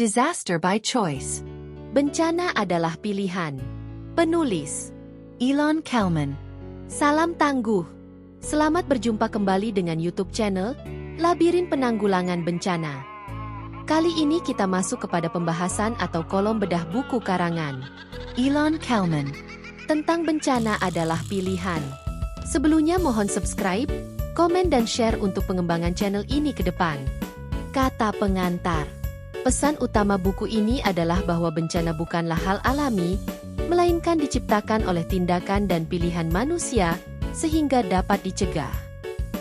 Disaster by choice. Bencana adalah pilihan. Penulis Elon Kelman. Salam tangguh. Selamat berjumpa kembali dengan YouTube channel Labirin Penanggulangan Bencana. Kali ini kita masuk kepada pembahasan atau kolom bedah buku karangan Elon Kelman. Tentang bencana adalah pilihan. Sebelumnya mohon subscribe, komen dan share untuk pengembangan channel ini ke depan. Kata pengantar. Pesan utama buku ini adalah bahwa bencana bukanlah hal alami, melainkan diciptakan oleh tindakan dan pilihan manusia, sehingga dapat dicegah.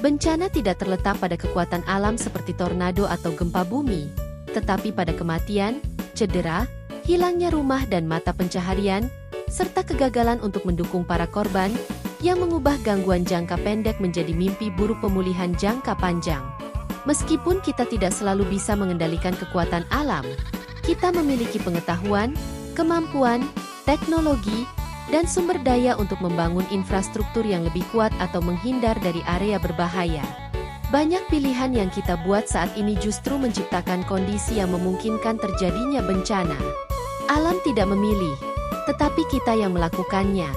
Bencana tidak terletak pada kekuatan alam seperti tornado atau gempa bumi, tetapi pada kematian, cedera, hilangnya rumah dan mata pencaharian, serta kegagalan untuk mendukung para korban, yang mengubah gangguan jangka pendek menjadi mimpi buruk pemulihan jangka panjang. Meskipun kita tidak selalu bisa mengendalikan kekuatan alam, kita memiliki pengetahuan, kemampuan, teknologi, dan sumber daya untuk membangun infrastruktur yang lebih kuat atau menghindar dari area berbahaya. Banyak pilihan yang kita buat saat ini justru menciptakan kondisi yang memungkinkan terjadinya bencana. Alam tidak memilih, tetapi kita yang melakukannya.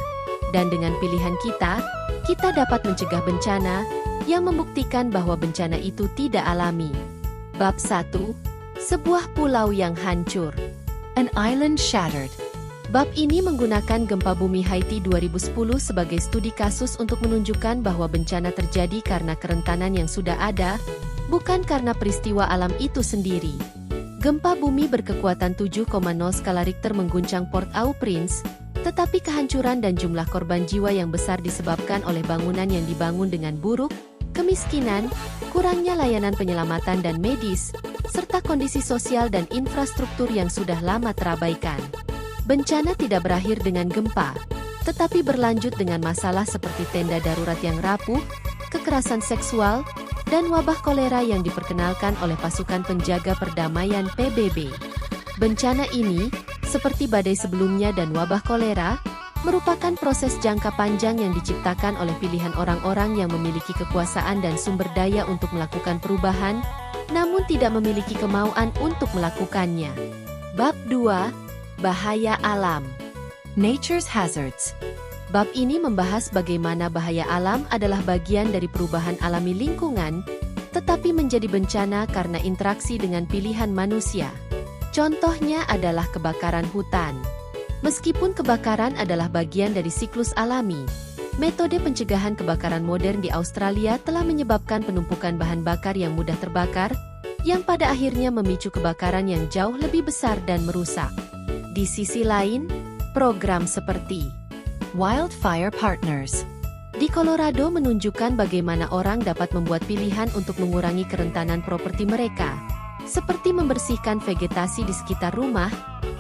Dan dengan pilihan kita dapat mencegah bencana, yang membuktikan bahwa bencana itu tidak alami. Bab 1. Sebuah pulau yang hancur. An island shattered. Bab ini menggunakan gempa bumi Haiti 2010 sebagai studi kasus untuk menunjukkan bahwa bencana terjadi karena kerentanan yang sudah ada, bukan karena peristiwa alam itu sendiri. Gempa bumi berkekuatan 7,0 skala Richter mengguncang Port-au-Prince, tetapi kehancuran dan jumlah korban jiwa yang besar disebabkan oleh bangunan yang dibangun dengan buruk, kemiskinan, kurangnya layanan penyelamatan dan medis, serta kondisi sosial dan infrastruktur yang sudah lama terabaikan. Bencana tidak berakhir dengan gempa, tetapi berlanjut dengan masalah seperti tenda darurat yang rapuh, kekerasan seksual, dan wabah kolera yang diperkenalkan oleh pasukan penjaga perdamaian PBB. Bencana ini, seperti badai sebelumnya dan wabah kolera, merupakan proses jangka panjang yang diciptakan oleh pilihan orang-orang yang memiliki kekuasaan dan sumber daya untuk melakukan perubahan, namun tidak memiliki kemauan untuk melakukannya. Bab 2. Bahaya alam. Nature's hazards. Bab ini membahas bagaimana bahaya alam adalah bagian dari perubahan alami lingkungan, tetapi menjadi bencana karena interaksi dengan pilihan manusia. Contohnya adalah kebakaran hutan. Meskipun kebakaran adalah bagian dari siklus alami, metode pencegahan kebakaran modern di Australia telah menyebabkan penumpukan bahan bakar yang mudah terbakar, yang pada akhirnya memicu kebakaran yang jauh lebih besar dan merusak. Di sisi lain, program seperti Wildfire Partners di Colorado menunjukkan bagaimana orang dapat membuat pilihan untuk mengurangi kerentanan properti mereka, seperti membersihkan vegetasi di sekitar rumah,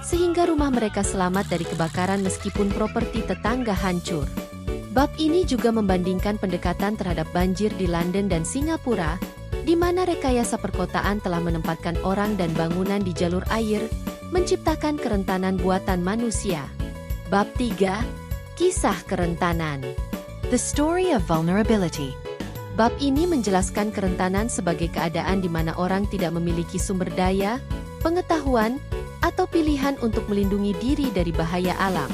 sehingga rumah mereka selamat dari kebakaran meskipun properti tetangga hancur. Bab ini juga membandingkan pendekatan terhadap banjir di London dan Singapura, di mana rekayasa perkotaan telah menempatkan orang dan bangunan di jalur air, menciptakan kerentanan buatan manusia. Bab 3. Kisah kerentanan. The story of vulnerability. Bab ini menjelaskan kerentanan sebagai keadaan di mana orang tidak memiliki sumber daya, pengetahuan, atau pilihan untuk melindungi diri dari bahaya alam.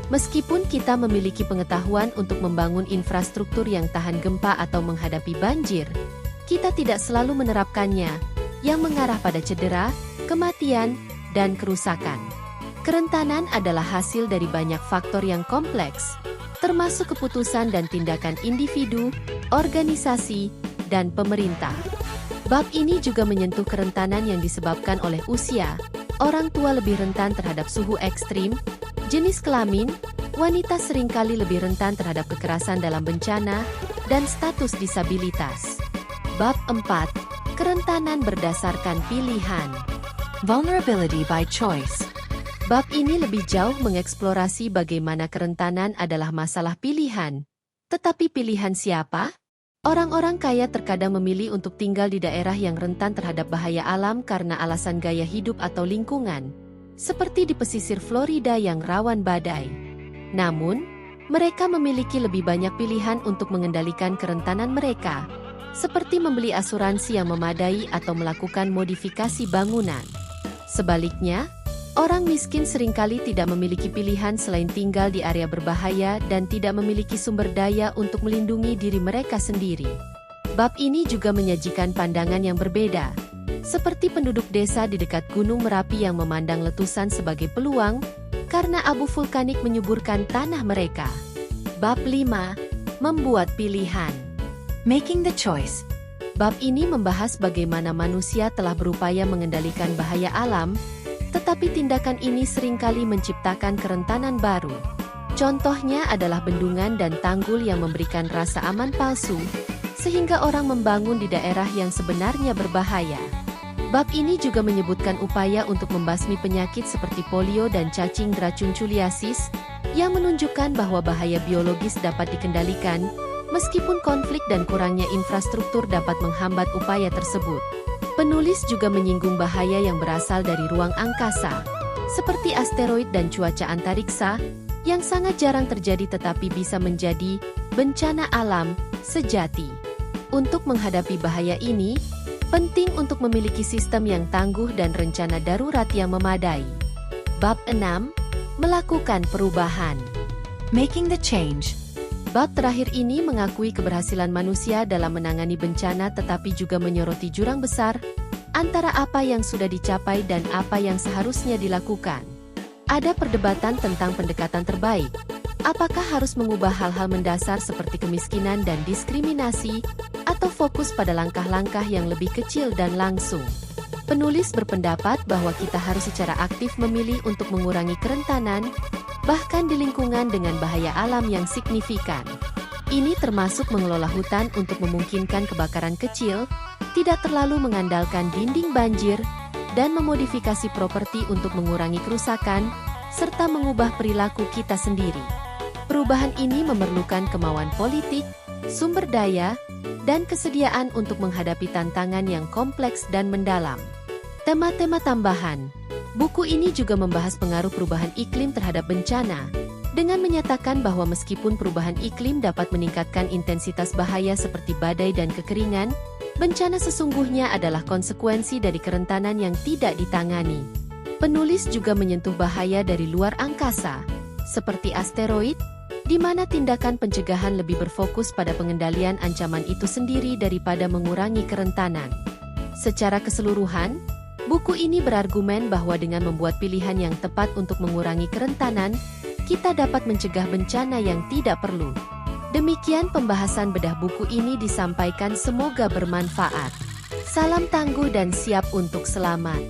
Meskipun kita memiliki pengetahuan untuk membangun infrastruktur yang tahan gempa atau menghadapi banjir, kita tidak selalu menerapkannya, yang mengarah pada cedera, kematian, dan kerusakan. Kerentanan adalah hasil dari banyak faktor yang kompleks, termasuk keputusan dan tindakan individu, organisasi, dan pemerintah. Bab ini juga menyentuh kerentanan yang disebabkan oleh usia. Orang tua lebih rentan terhadap suhu ekstrim, jenis kelamin, wanita seringkali lebih rentan terhadap kekerasan dalam bencana, dan status disabilitas. Bab 4. Kerentanan berdasarkan pilihan. Vulnerability by choice. Bab ini lebih jauh mengeksplorasi bagaimana kerentanan adalah masalah pilihan. Tetapi pilihan siapa? Orang-orang kaya terkadang memilih untuk tinggal di daerah yang rentan terhadap bahaya alam karena alasan gaya hidup atau lingkungan, seperti di pesisir Florida yang rawan badai. Namun, mereka memiliki lebih banyak pilihan untuk mengendalikan kerentanan mereka, seperti membeli asuransi yang memadai atau melakukan modifikasi bangunan. Sebaliknya, orang miskin seringkali tidak memiliki pilihan selain tinggal di area berbahaya dan tidak memiliki sumber daya untuk melindungi diri mereka sendiri. Bab ini juga menyajikan pandangan yang berbeda, seperti penduduk desa di dekat Gunung Merapi yang memandang letusan sebagai peluang karena abu vulkanik menyuburkan tanah mereka. Bab 5. Membuat pilihan. Making the choice. Bab ini membahas bagaimana manusia telah berupaya mengendalikan bahaya alam, tetapi tindakan ini seringkali menciptakan kerentanan baru. Contohnya adalah bendungan dan tanggul yang memberikan rasa aman palsu, sehingga orang membangun di daerah yang sebenarnya berbahaya. Bab ini juga menyebutkan upaya untuk membasmi penyakit seperti polio dan cacing draculiasis, yang menunjukkan bahwa bahaya biologis dapat dikendalikan, meskipun konflik dan kurangnya infrastruktur dapat menghambat upaya tersebut. Penulis juga menyinggung bahaya yang berasal dari ruang angkasa, seperti asteroid dan cuaca antariksa, yang sangat jarang terjadi tetapi bisa menjadi bencana alam sejati. Untuk menghadapi bahaya ini, penting untuk memiliki sistem yang tangguh dan rencana darurat yang memadai. Bab 6. Melakukan perubahan. Making the change. Bab terakhir ini mengakui keberhasilan manusia dalam menangani bencana tetapi juga menyoroti jurang besar antara apa yang sudah dicapai dan apa yang seharusnya dilakukan. Ada perdebatan tentang pendekatan terbaik. Apakah harus mengubah hal-hal mendasar seperti kemiskinan dan diskriminasi, atau fokus pada langkah-langkah yang lebih kecil dan langsung? Penulis berpendapat bahwa kita harus secara aktif memilih untuk mengurangi kerentanan, bahkan di lingkungan dengan bahaya alam yang signifikan. Ini termasuk mengelola hutan untuk memungkinkan kebakaran kecil, tidak terlalu mengandalkan dinding banjir, dan memodifikasi properti untuk mengurangi kerusakan, serta mengubah perilaku kita sendiri. Perubahan ini memerlukan kemauan politik, sumber daya, dan kesediaan untuk menghadapi tantangan yang kompleks dan mendalam. Tema-tema tambahan. Buku ini juga membahas pengaruh perubahan iklim terhadap bencana, dengan menyatakan bahwa meskipun perubahan iklim dapat meningkatkan intensitas bahaya seperti badai dan kekeringan, bencana sesungguhnya adalah konsekuensi dari kerentanan yang tidak ditangani. Penulis juga menyentuh bahaya dari luar angkasa, seperti asteroid, di mana tindakan pencegahan lebih berfokus pada pengendalian ancaman itu sendiri daripada mengurangi kerentanan. Secara keseluruhan, buku ini berargumen bahwa dengan membuat pilihan yang tepat untuk mengurangi kerentanan, kita dapat mencegah bencana yang tidak perlu. Demikian pembahasan bedah buku ini disampaikan, semoga bermanfaat. Salam tangguh dan siap untuk selamat.